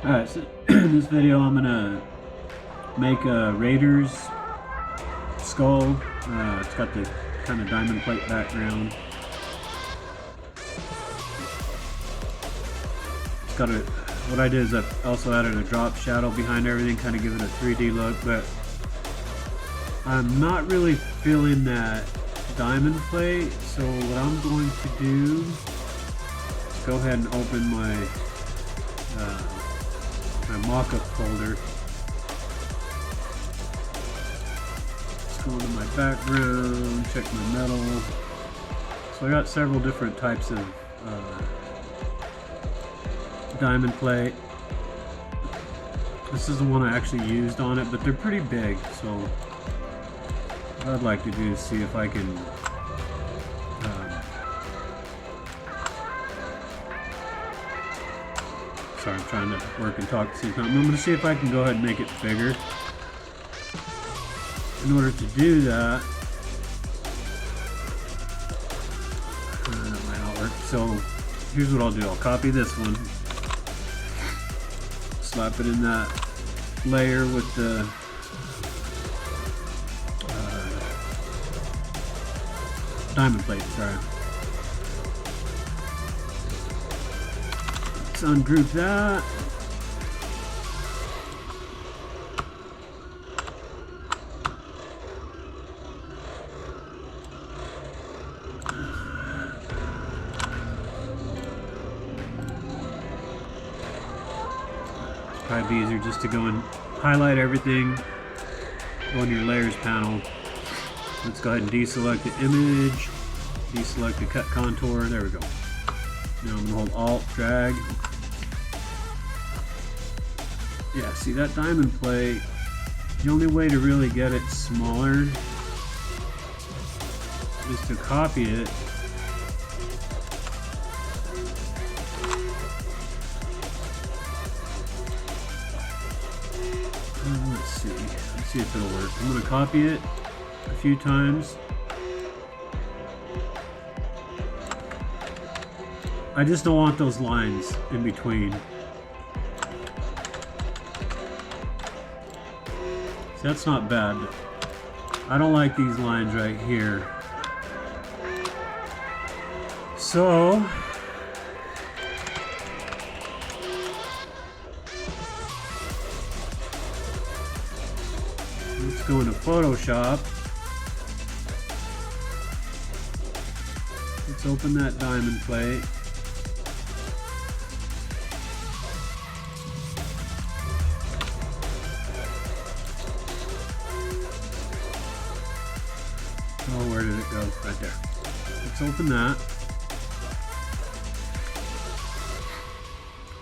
Alright, so in this video I'm gonna make a Raiders skull. It's got the kind of diamond plate background. It's got a, what I did is I also added a drop shadow behind everything, kind of give it a 3D look, but I'm not really feeling that diamond plate, so what I'm going to do is go ahead and open my my mock-up folder. Let's go into my background, check my metal. So I got several different types of diamond plate. This is the one I actually used on it, but they're pretty big, so what I'd like to do is see if I can sorry, I'm trying to work and talk at the same time. I'm going to see if I can go ahead and make it bigger. In order to do that, that might not work. So here's what I'll do. I'll copy this one, slap it in that layer with the diamond plate, sorry. Let's ungroup that. It's probably be easier just to go and highlight everything, go in your layers panel. Let's go ahead and deselect the image, deselect the cut contour, there we go. Now I'm going to hold Alt, drag. Yeah, see that diamond plate, the only way to really get it smaller is to copy it. Let's see if it'll work. I'm going to copy it a few times. I just don't want those lines in between. See, that's not bad. I don't like these lines right here. So let's go into Photoshop. Let's open that diamond plate. Oh, where did it go? Right there. Let's open that.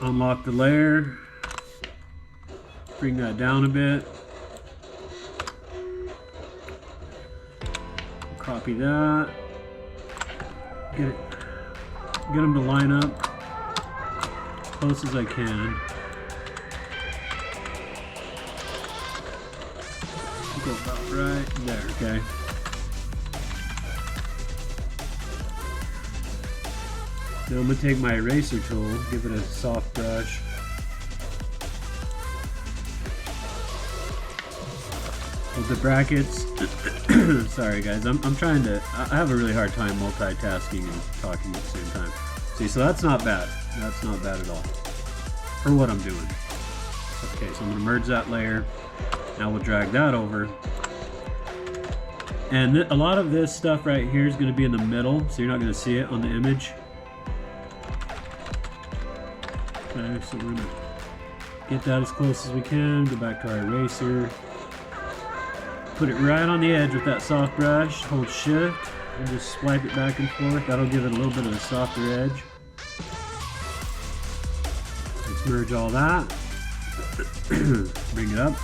Unlock the layer. Bring that down a bit. Copy that. Get them to line up as close as I can. Go about right there, okay. Now I'm going to take my eraser tool, give it a soft brush. With the brackets, sorry guys, I'm trying to, I have a really hard time multitasking and talking at the same time. See, so that's not bad. That's not bad at all for what I'm doing. Okay, so I'm going to merge that layer. Now we'll drag that over. And a lot of this stuff right here is going to be in the middle, so you're not going to see it on the image. Okay, so we're going to get that as close as we can, go back to our eraser, put it right on the edge with that soft brush, hold shift, and just swipe it back and forth. That'll give it a little bit of a softer edge. Let's merge all that, bring it up.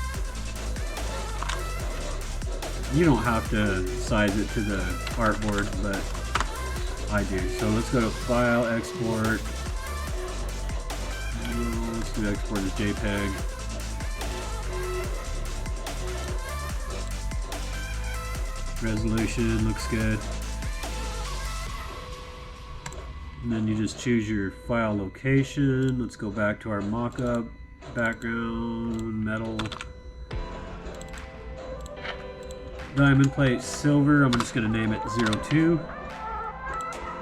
You don't have to size it to the artboard, but I do. So let's go to File, Export. Let's do export as JPEG. Resolution looks good. And then you just choose your file location. Let's go back to our mock-up. background, metal. Diamond plate, silver. I'm just going to name it 02.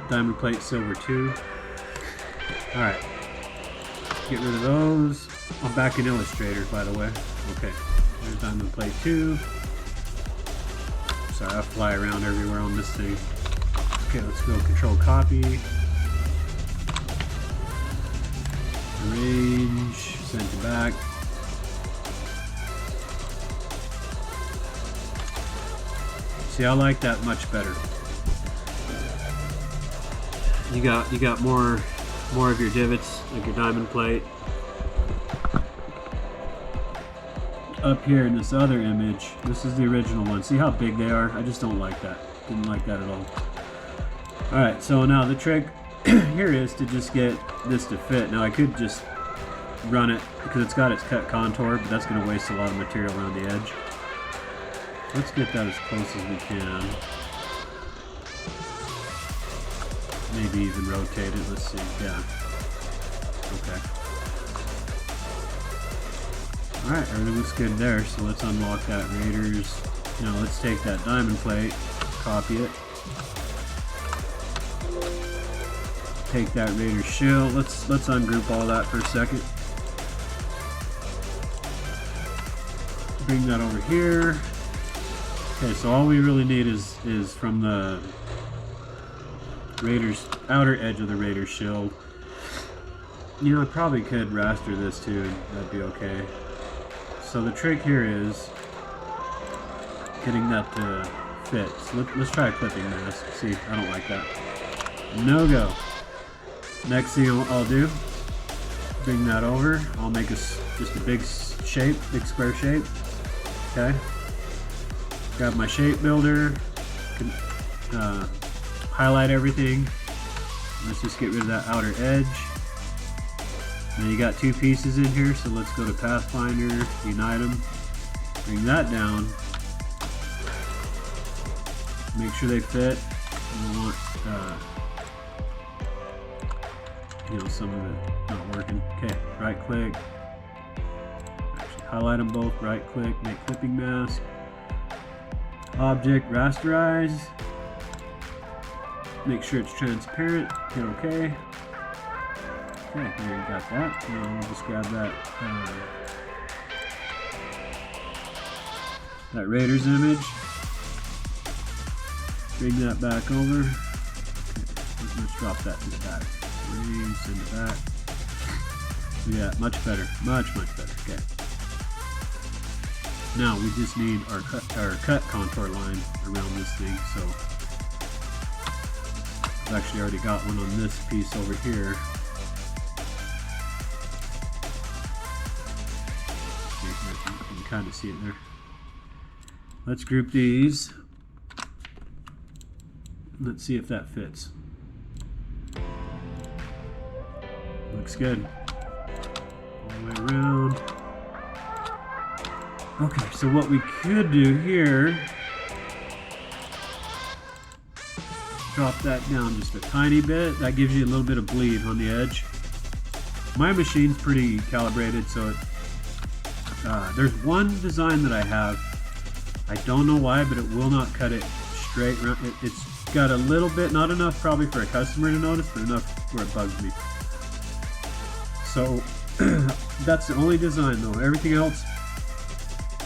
Diamond plate, silver 2. Alright. Get rid of those. I'm back in Illustrator, by the way. Okay. There's diamond plate 2. Sorry, I fly around everywhere on this thing. Okay, let's go control copy. Arrange. Send it back. See, I like that much better. You got more of your divots, like your diamond plate. Up here in this other image, this is the original one. See how big they are? I just don't like that. Didn't like that at all. Alright, so now the trick here is to just get this to fit. Now I could just run it because it's got its cut contour, but that's going to waste a lot of material around the edge. Let's get that as close as we can. Maybe even rotate it. Let's see. Yeah. Okay. Alright, everything looks good there, so let's unlock that Raiders. Now let's take that diamond plate, copy it. Take that Raiders shield. Let's ungroup all that for a second. Bring that over here. Okay, so all we really need is from the Raiders, outer edge of the Raiders shield. You know, I probably could raster this too, and that'd be okay. So the trick here is getting that to fit. So let's try a clipping mask. See, I don't like that. No go. Next thing I'll do, bring that over. I'll make just a big shape, big square shape. Okay. Grab my shape builder. Highlight everything. Let's just get rid of that outer edge. Now you got two pieces in here, so let's go to Pathfinder, unite them, bring that down, make sure they fit. We want, you know, some of it not working. Okay, right click, actually highlight them both, right click, make clipping mask, object, rasterize, make sure it's transparent, hit OK. Okay, there you got that. Now we'll just grab that that Raiders image. Bring that back over. Okay, let's drop that to the back. Send it back. Yeah, much better. Much better. Okay. Now we just need our cut contour line around this thing. So I've actually already got one on this piece over here. You can kind of see it there. Let's group these. Let's see if that fits. Looks good. All the way around. Okay, so what we could do here, drop that down just a tiny bit. That gives you a little bit of bleed on the edge. My machine's pretty calibrated, so it there's one design that I have. I don't know why, but it will not cut it straight. It's got a little bit, not enough probably for a customer to notice, but enough where it bugs me. So that's the only design though. Everything else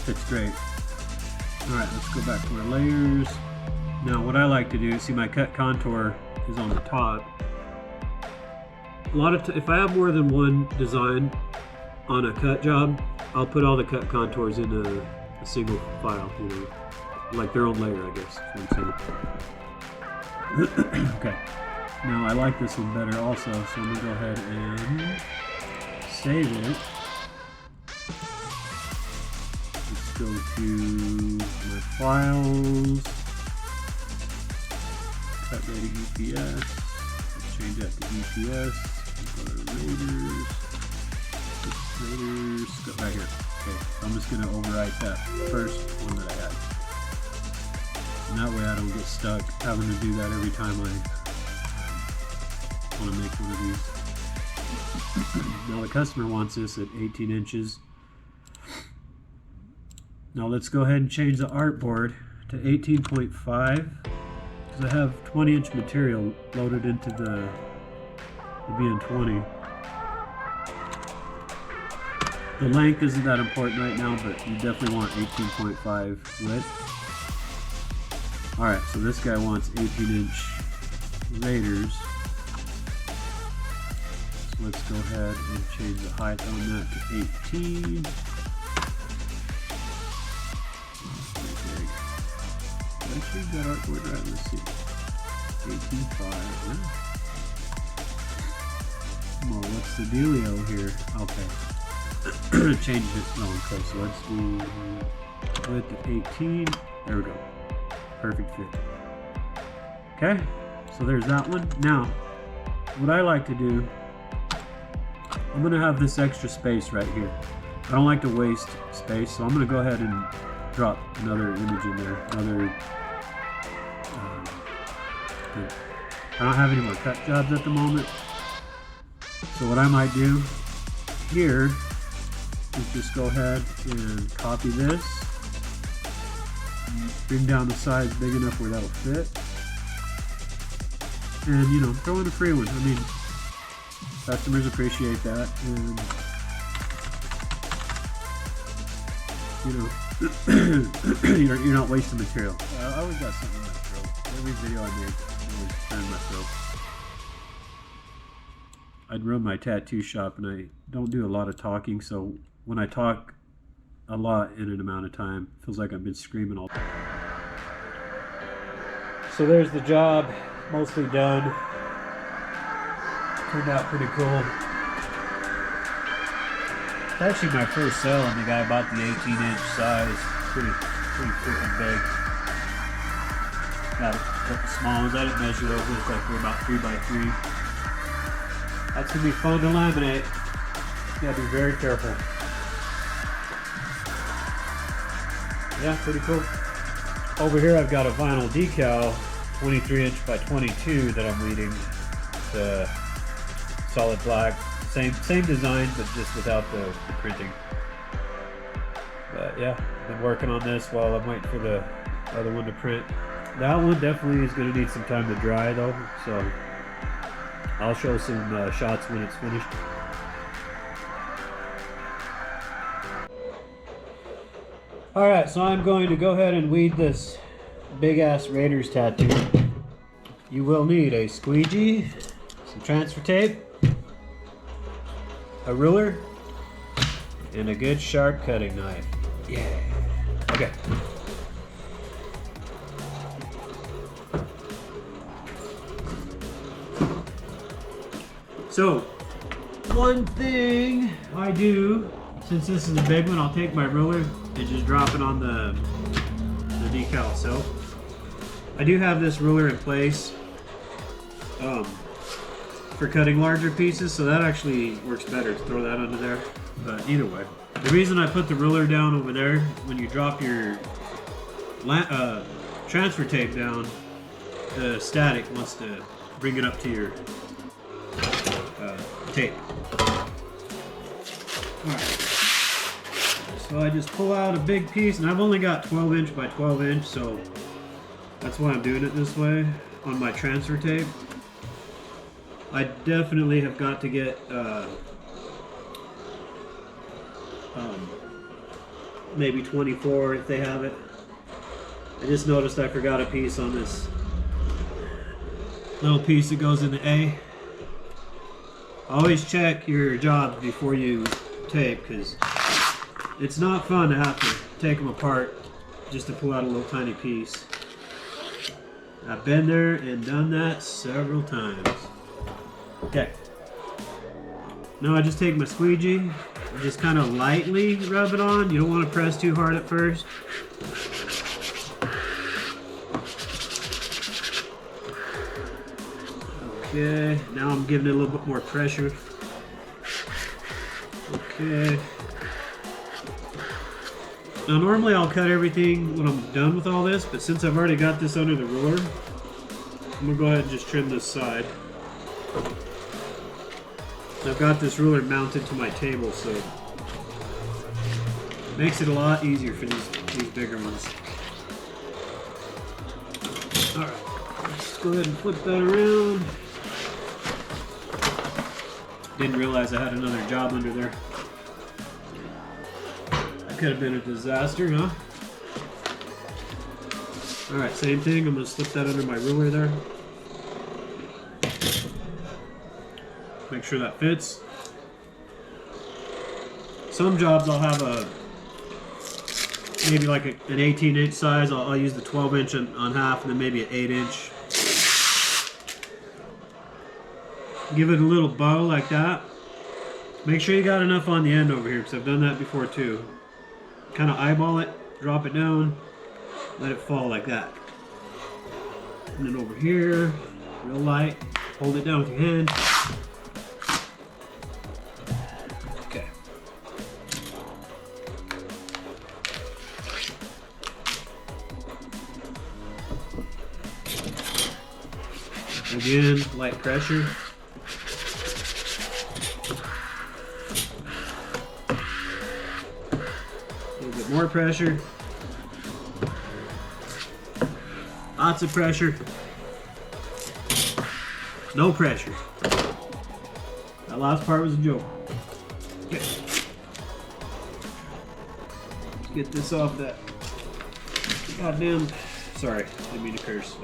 fits great. Alright, let's go back to our layers. Now what I like to do, see my cut contour is on the top. If I have more than one design on a cut job, I'll put all the cut contours in a single file, you know, like their own layer, I guess. Okay, now I like this one better also, so I'm gonna go ahead and save it. Let's go to my files, cut ready EPS, let's change that to EPS, go to Raiders, right here. Okay, so I'm just going to overwrite that first one that I had. And that way I don't get stuck having to do that every time I want to make one of these. Now the customer wants this at 18 inches. Now let's go ahead and change the artboard to 18.5 because I have 20-inch material loaded into the BN20. The length isn't that important right now, but you definitely want 18.5 width. Alright, so this guy wants 18-inch Raiders. So let's go ahead and change the height on that to 18. Did I change that artboard right? Let's see. 18.5. Yeah. Well, what's the dealio here? Okay. Change it. Oh, okay. So let's do width to 18. There we go. Perfect fit. Okay. So there's that one. Now, what I like to do, I'm going to have this extra space right here. I don't like to waste space, so I'm going to go ahead and drop another image in there. I don't have any more cut jobs at the moment. So what I might do here is just go ahead and copy this. Bring down the size big enough where that'll fit. And, you know, throw in a free one. I mean, customers appreciate that. And, you know, you're not wasting material. I always got something in my throat. Every video I make, I always turn my throat. I'd run my tattoo shop and I don't do a lot of talking, so when I talk a lot in an amount of time, it feels like I've been screaming all. So there's the job, mostly done. Turned out pretty cool. It's actually my first sale and the guy bought the 18-inch size. Pretty freaking big. Got a couple small ones. I didn't measure those. Looks like they're about 3x3. That's gonna be fun to laminate. You gotta be very careful. Yeah, pretty cool. Over here I've got a vinyl decal, 23-inch by 22 that I'm leading. It's solid black. Same design, but just without the printing. But yeah, been working on this while I'm waiting for the other one to print. That one definitely is gonna need some time to dry though, so I'll show some shots when it's finished. Alright, so I'm going to go ahead and weed this big ass Raiders tattoo. You will need a squeegee, some transfer tape, a ruler, and a good sharp cutting knife. Yeah. Okay. So, one thing I do, since this is a big one, I'll take my ruler and just drop it on the decal itself. I do have this ruler in place for cutting larger pieces, so that actually works better to throw that under there. But either way, the reason I put the ruler down over there, when you drop your transfer tape down, the static wants to bring it up to your tape. Alright, so I just pull out a big piece, and I've only got 12-inch by 12-inch, so that's why I'm doing it this way on my transfer tape. I definitely have got to get maybe 24 if they have it. I just noticed I forgot a piece on this little piece that goes in the A. Always check your jobs before you tape, because it's not fun to have to take them apart just to pull out a little tiny piece. I've been there and done that several times. Okay. Now I just take my squeegee and just kind of lightly rub it on. You don't want to press too hard at first. Okay, now I'm giving it a little bit more pressure. Okay. Now normally I'll cut everything when I'm done with all this, but since I've already got this under the ruler, I'm gonna go ahead and just trim this side. I've got this ruler mounted to my table, so it makes it a lot easier for these bigger ones. Alright, let's go ahead and flip that around. Didn't realize I had another job under there. That could have been a disaster, huh? Alright, same thing. I'm going to slip that under my ruler there. Make sure that fits. Some jobs I'll have maybe like an 18-inch size. I'll use the 12-inch on half and then maybe an 8-inch. Give it a little bow like that. Make sure you got enough on the end over here because I've done that before too. Kind of eyeball it, drop it down, let it fall like that. And then over here, real light, hold it down with your hand. Okay. Again, light pressure. More pressure. Lots of pressure. No pressure. That last part was a joke. Okay. Let's get this off that goddamn. Sorry, didn't mean to curse.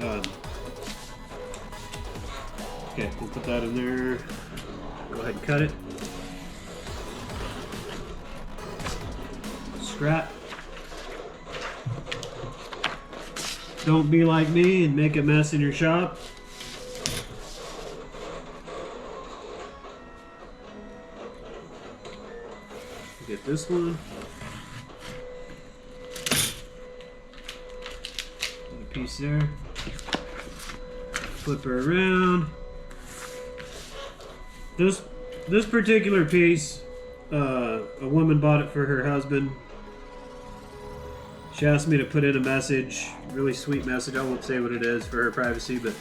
Okay, we'll put that in there. Go ahead and cut it. Scrap. Don't be like me and make a mess in your shop. Get this one. Put a piece there. Flip her around. This particular piece, a woman bought it for her husband. She asked me to put in a message, really sweet message. I won't say what it is for her privacy, but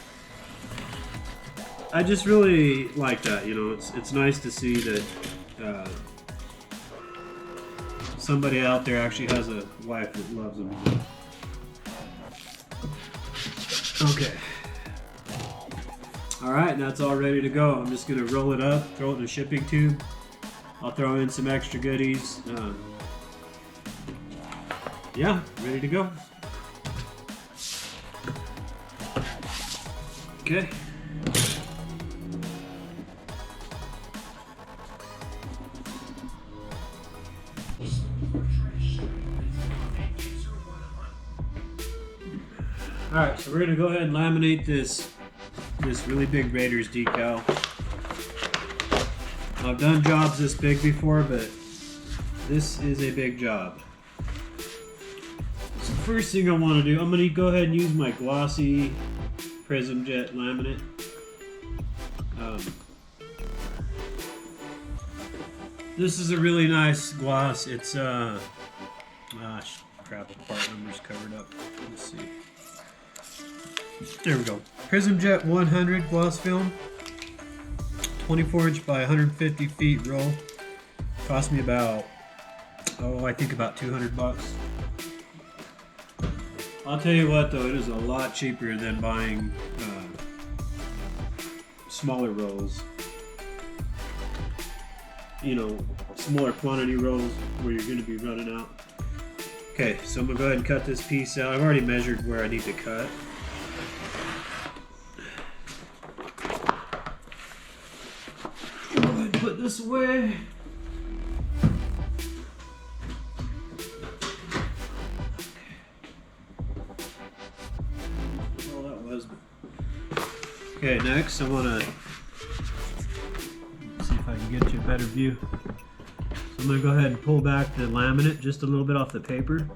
I just really like that. You know, it's nice to see that somebody out there actually has a wife that loves them. Okay. All right, that's all ready to go. I'm just gonna roll it up, throw it in a shipping tube. I'll throw in some extra goodies. Yeah, ready to go. Okay. Alright, so we're going to go ahead and laminate this really big Raiders decal. I've done jobs this big before, but this is a big job. So first thing I want to do, I'm going to go ahead and use my glossy Prism Jet laminate. This is a really nice gloss. It's crap, the part number's covered up. Let's see. There we go. Prism Jet 100 gloss film, 24-inch by 150 feet roll. Cost me about, I think about $200. I'll tell you what though, it is a lot cheaper than buying smaller rolls. You know, smaller quantity rolls where you're going to be running out. Okay, so I'm going to go ahead and cut this piece out. I've already measured where I need to cut. Go ahead and put this away. All that was. Okay, next I want to see if I can get you a better view. So I'm going to go ahead and pull back the laminate just a little bit off the paper.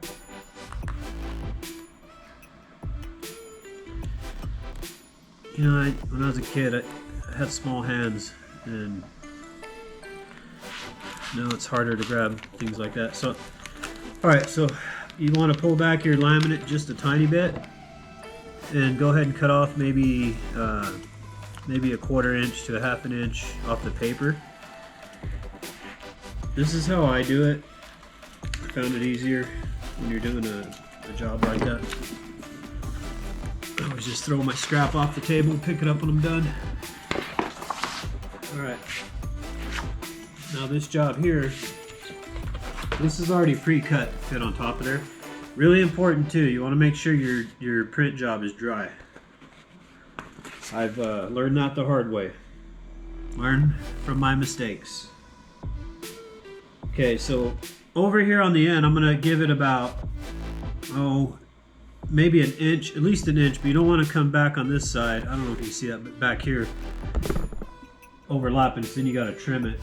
You know, when I was a kid, I had small hands, and now it's harder to grab things like that. So, alright, so you want to pull back your laminate just a tiny bit, and go ahead and cut off maybe a 1/4 inch to a 1/2 inch off the paper. This is how I do it. I found it easier when you're doing a job like that. I always just throw my scrap off the table and pick it up when I'm done. Alright. Now this job here, this is already pre-cut to fit on top of there. Really important too, you want to make sure your print job is dry. I've learned that the hard way. Learn from my mistakes. Okay, so over here on the end, I'm gonna give it about, maybe an inch, at least an inch, but you don't want to come back on this side. I don't know if you see that, but back here, overlapping, so then you gotta trim it.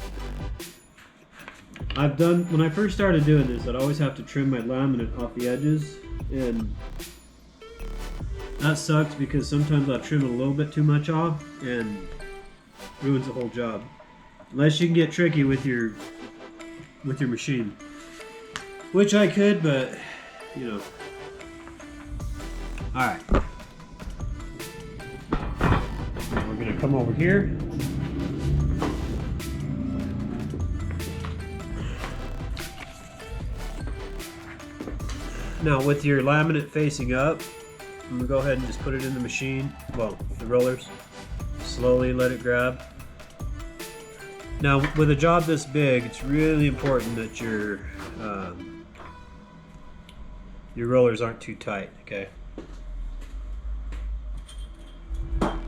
When I first started doing this, I'd always have to trim my laminate off the edges, and that sucks because sometimes I'll trim it a little bit too much off and ruins the whole job. Unless you can get tricky with your machine, which I could, but you know. All right, we're gonna come over here. Now with your laminate facing up, I'm gonna go ahead and just put it in the machine. Well, the rollers. Slowly let it grab. Now with a job this big, it's really important that your rollers aren't too tight, okay?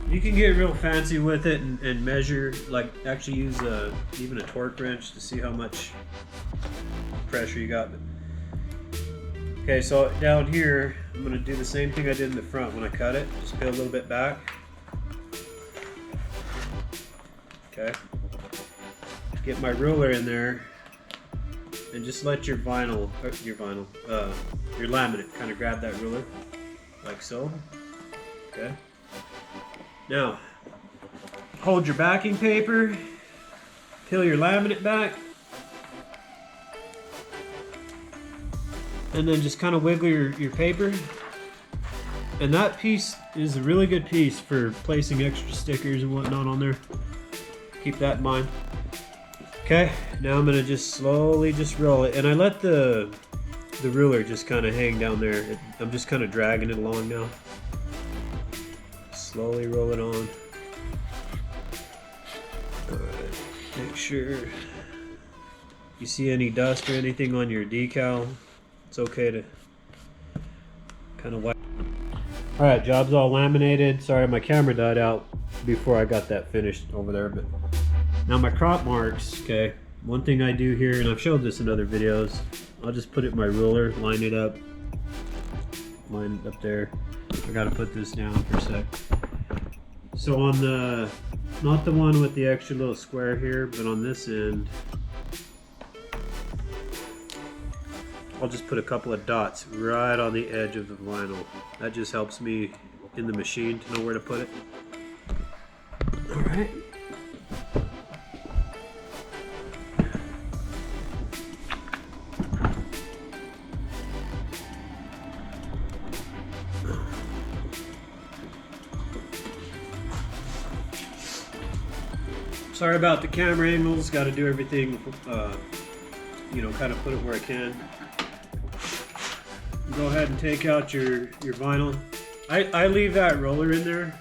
You can get real fancy with it and measure, like actually use even a torque wrench to see how much pressure you got. Okay, so down here, I'm gonna do the same thing I did in the front when I cut it. Just peel a little bit back. Okay. Get my ruler in there and just let your laminate kind of grab that ruler, like so. Okay. Now, hold your backing paper, peel your laminate back, and then just kind of wiggle your paper. And that piece is a really good piece for placing extra stickers and whatnot on there. Keep that in mind. Okay, now I'm gonna just slowly just roll it, and I let the ruler just kind of hang down there. I'm just kind of dragging it along now. Slowly roll it on. Alright, make sure you see any dust or anything on your decal. It's okay to kind of wipe. Alright, job's all laminated. Sorry, my camera died out before I got that finished over there. But now my crop marks, okay. One thing I do here, and I've showed this in other videos, I'll just put it in my ruler, line it up there. I gotta put this down for a sec. So on the, not the one with the extra little square here, but on this end, I'll just put a couple of dots right on the edge of the vinyl. That just helps me in the machine to know where to put it. All right. Sorry about the camera angles, got to do everything, you know, kind of put it where I can. Go ahead and take out your vinyl. I leave that roller in there,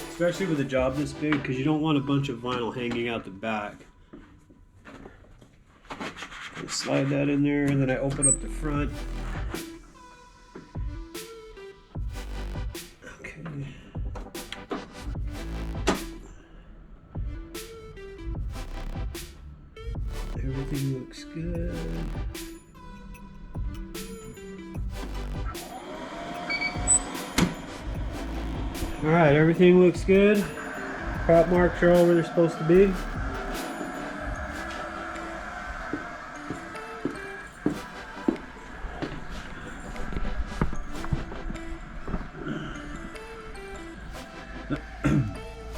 especially with a job this big, because you don't want a bunch of vinyl hanging out the back. Slide that in there, and then I open up the front. Okay. Everything looks good. Alright, everything looks good. Crop marks are all where they're supposed to be.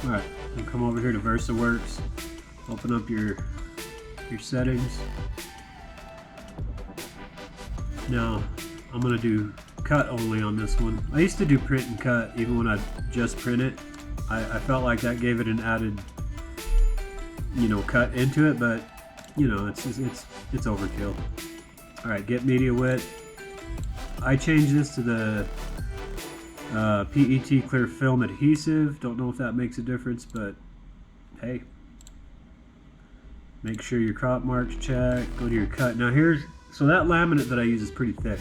Alright, then come over here to VersaWorks. Open up your settings. Now, I'm going to do cut only on this one. I used to do print and cut even when I just print it. I felt like that gave it an added, you know, cut into it, but you know, it's overkill. All right, get media width. I changed this to the PET clear film adhesive. Don't know if that makes a difference, but hey. Make sure your crop marks check. Go to your cut. Now so that laminate that I use is pretty thick.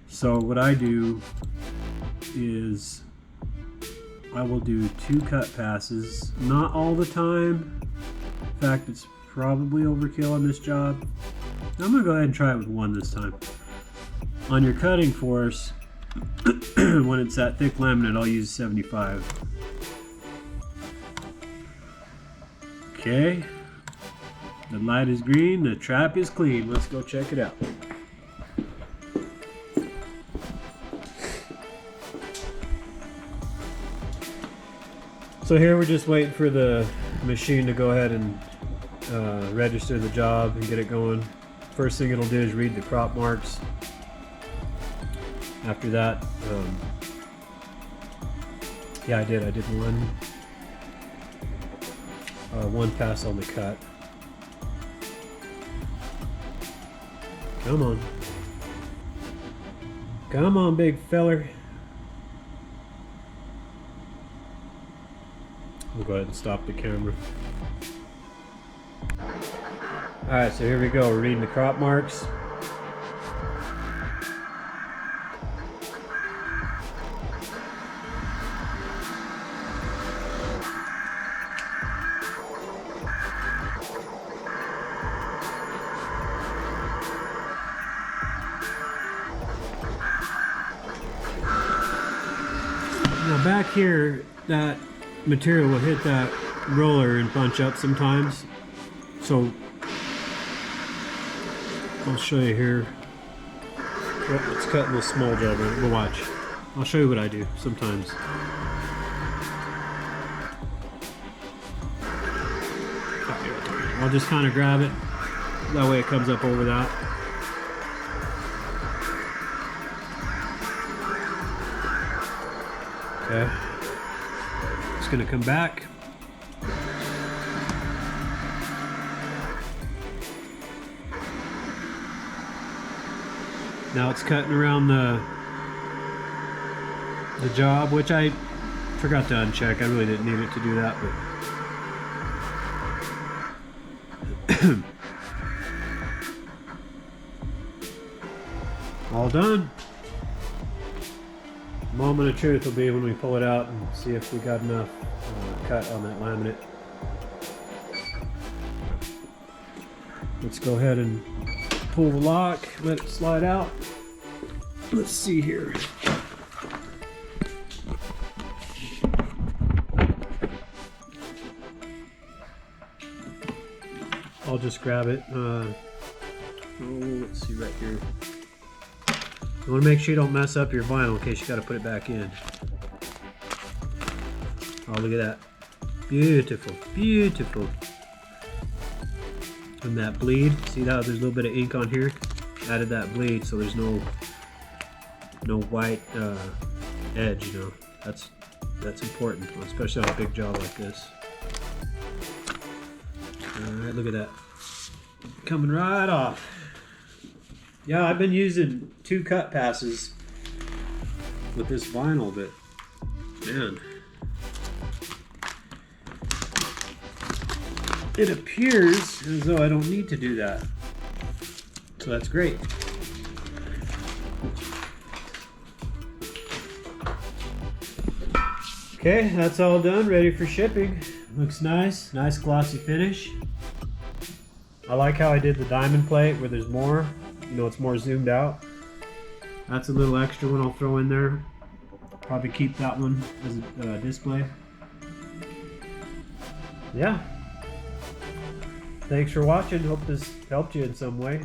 So what I do is I will do 2 cut passes. Not all the time. In fact, it's probably overkill on this job. I'm gonna go ahead and try it with 1 this time. On your cutting force, when it's that thick laminate, I'll use 75. Okay. The light is green, the trap is clean. Let's go check it out. So here we're just waiting for the machine to go ahead and register the job and get it going. First thing it'll do is read the crop marks. After that, yeah, I did one pass on the cut. Come on. Come on, big feller. We'll go ahead and stop the camera. Alright, so here we go. We're reading the crop marks. Now back here, that material will hit that roller and bunch up sometimes. So I'll show you here. Oh, it's cutting this small job. We'll watch. I'll show you what I do sometimes. I'll just kind of grab it. That way it comes up over that. Okay. It's gonna come back. Now it's cutting around the job, which I forgot to uncheck. I really didn't need it to do that, but all done. Moment of truth will be when we pull it out and see if we got enough cut on that laminate. Let's go ahead and pull the lock, let it slide out. Let's see here. I'll just grab it. Let's see right here. You want to make sure you don't mess up your vinyl in case you got to put it back in. Oh, look at that. Beautiful, beautiful. And that bleed, see how there's a little bit of ink on here? Added that bleed so there's no white edge, you know. That's important, especially on a big job like this. Alright, look at that. Coming right off. Yeah, I've been using 2 cut passes with this vinyl, but man, it appears as though I don't need to do that. So that's great. Okay, that's all done, ready for shipping. Looks nice, nice glossy finish. I like how I did the diamond plate where there's more. You know, it's more zoomed out. That's a little extra one I'll throw in there. Probably keep that one as a display. Yeah. Thanks for watching. Hope this helped you in some way.